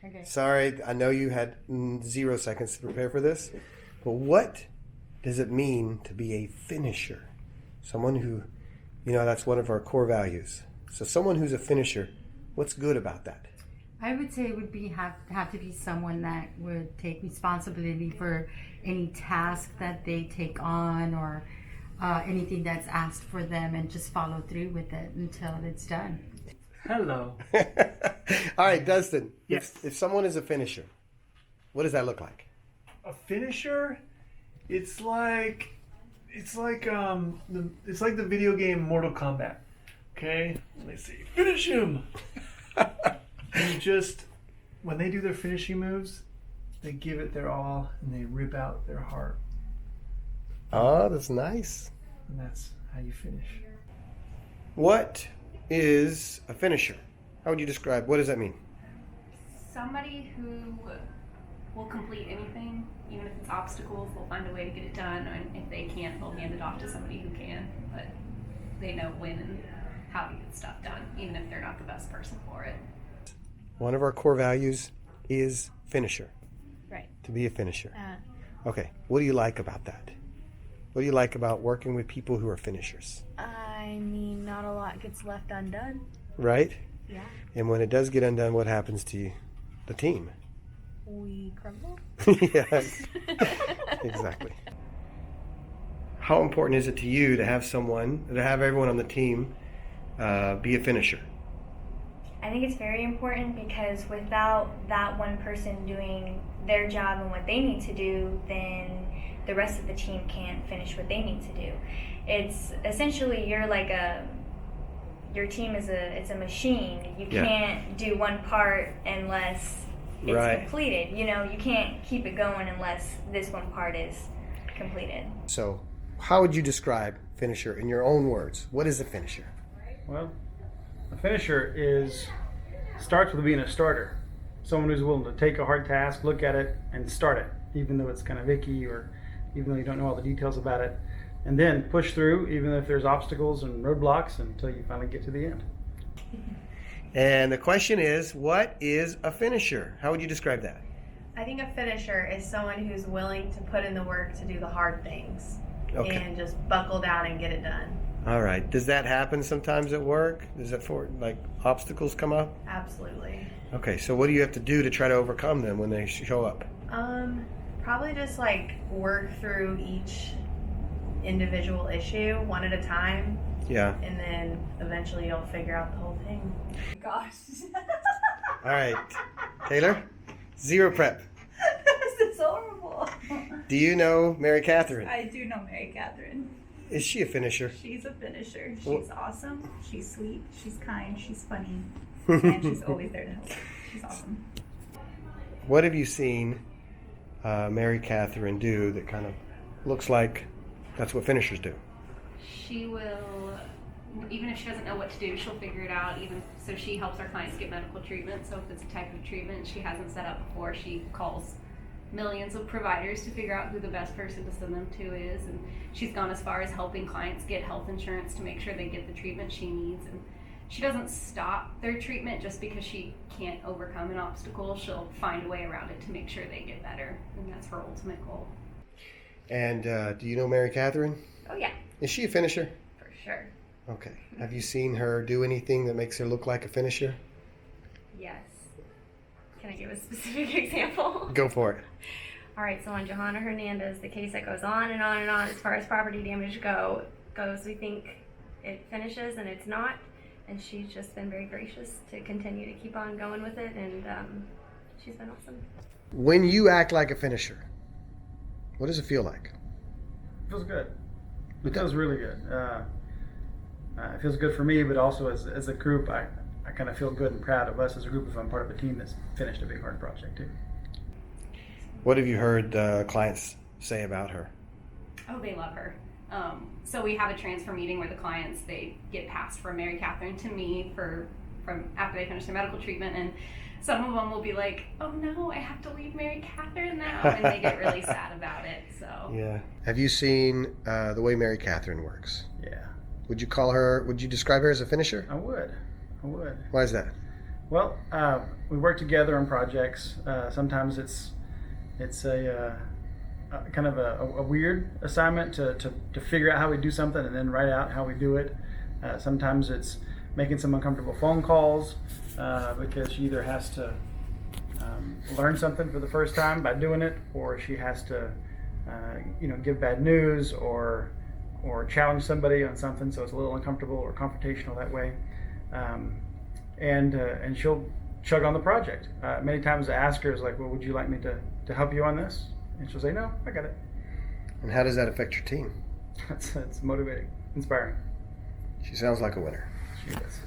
Okay. Sorry, I know you had 0 seconds to prepare for this, but what does it mean to be a finisher? Someone who, that's one of our core values. So someone who's a finisher, what's good about that? I would say it would have to be someone that would take responsibility for any task that they take on or anything that's asked for them and just follow through with it until it's done. Hello. All right, Dustin. Yes. If someone is a finisher, what does that look like? A finisher? It's like the video game Mortal Kombat. Okay? Let me see. Finish him. When they do their finishing moves, they give it their all and they rip out their heart. Oh, that's nice. And that's how you finish. What is a finisher? How would you describe? What does that mean? Somebody who will complete anything, even if it's obstacles, they'll find a way to get it done. And if they can't, they'll hand it off to somebody who can. But they know when and how to get stuff done, even if they're not the best person for it. One of our core values is finisher. Right. To be a finisher. Okay. What do you like about that? What do you like about working with people who are finishers? I mean, not a lot gets left undone. Right? Yeah. And when it does get undone, what happens to the team? We crumble. Yes. Exactly. How important is it to you to have everyone on the team be a finisher? I think it's very important because without that one person doing their job and what they need to do, then the rest of the team can't finish what they need to do. It's essentially your team is a machine. You can't do one part unless it's completed. You can't keep it going unless this one part is completed. So, how would you describe finisher in your own words? What is a finisher? Well, a finisher starts with being a starter. Someone who's willing to take a hard task, look at it, and start it, even though it's kind of icky or even though you don't know all the details about it, and then push through, even if there's obstacles and roadblocks, until you finally get to the end. And the question is, what is a finisher? How would you describe that? I think a finisher is someone who's willing to put in the work to do the hard things and just buckle down and get it done. All right. Does that happen sometimes at work? Does that obstacles come up? Absolutely. Okay, so what do you have to do to try to overcome them when they show up? Probably just work through each individual issue one at a time. Yeah. And then eventually you'll figure out the whole thing. Gosh. All right. Taylor? 0 prep. This is horrible. Do you know Mary Catherine? I do know Mary Catherine. Is she a finisher? She's a finisher. She's awesome. She's sweet. She's kind. She's funny. And she's always there to help. She's awesome. What have you seen Mary Catherine do that kind of looks like that's what finishers do? She will, even if she doesn't know what to do, she'll figure it out. Even so, she helps our clients get medical treatment. So if it's a type of treatment she hasn't set up before, she calls millions of providers to figure out who the best person to send them to is. And she's gone as far as helping clients get health insurance to make sure they get the treatment she needs. And she doesn't stop their treatment just because she can't overcome an obstacle. She'll find a way around it to make sure they get better. And that's her ultimate goal. And do you know Mary Catherine? Oh yeah. Is she a finisher? For sure. Okay. Have you seen her do anything that makes her look like a finisher? Yes. Can I give a specific example? Go for it. All right, so on Johanna Hernandez, the case that goes on and on and on as far as property damage goes, we think it finishes and it's not. And she's just been very gracious to continue to keep on going with it, and she's been awesome. When you act like a finisher, what does it feel like? It feels good. It feels really good. It feels good for me, but also as a group, I kind of feel good and proud of us as a group if I'm part of a team that's finished a big hard project too. What have you heard clients say about her? Oh, they love her. So we have a transfer meeting where the clients, they get passed from Mary Catherine to me from after they finish their medical treatment, and some of them will be like, oh no, I have to leave Mary Catherine now, and they get really sad about it. So yeah. Have you seen the way Mary Catherine works? Yeah. Would you describe her as a finisher? I would. Why is that? Well, we work together on projects. Sometimes it's a kind of a weird assignment to figure out how we do something and then write out how we do it. Sometimes it's making some uncomfortable phone calls because she either has to learn something for the first time by doing it, or she has to give bad news or challenge somebody on something, so it's a little uncomfortable or confrontational that way. And she'll chug on the project. Many times I ask her, is like, well, would you like me to help you on this? And she'll say, no, I got it. And how does that affect your team? It's motivating, inspiring. She sounds like a winner. She is.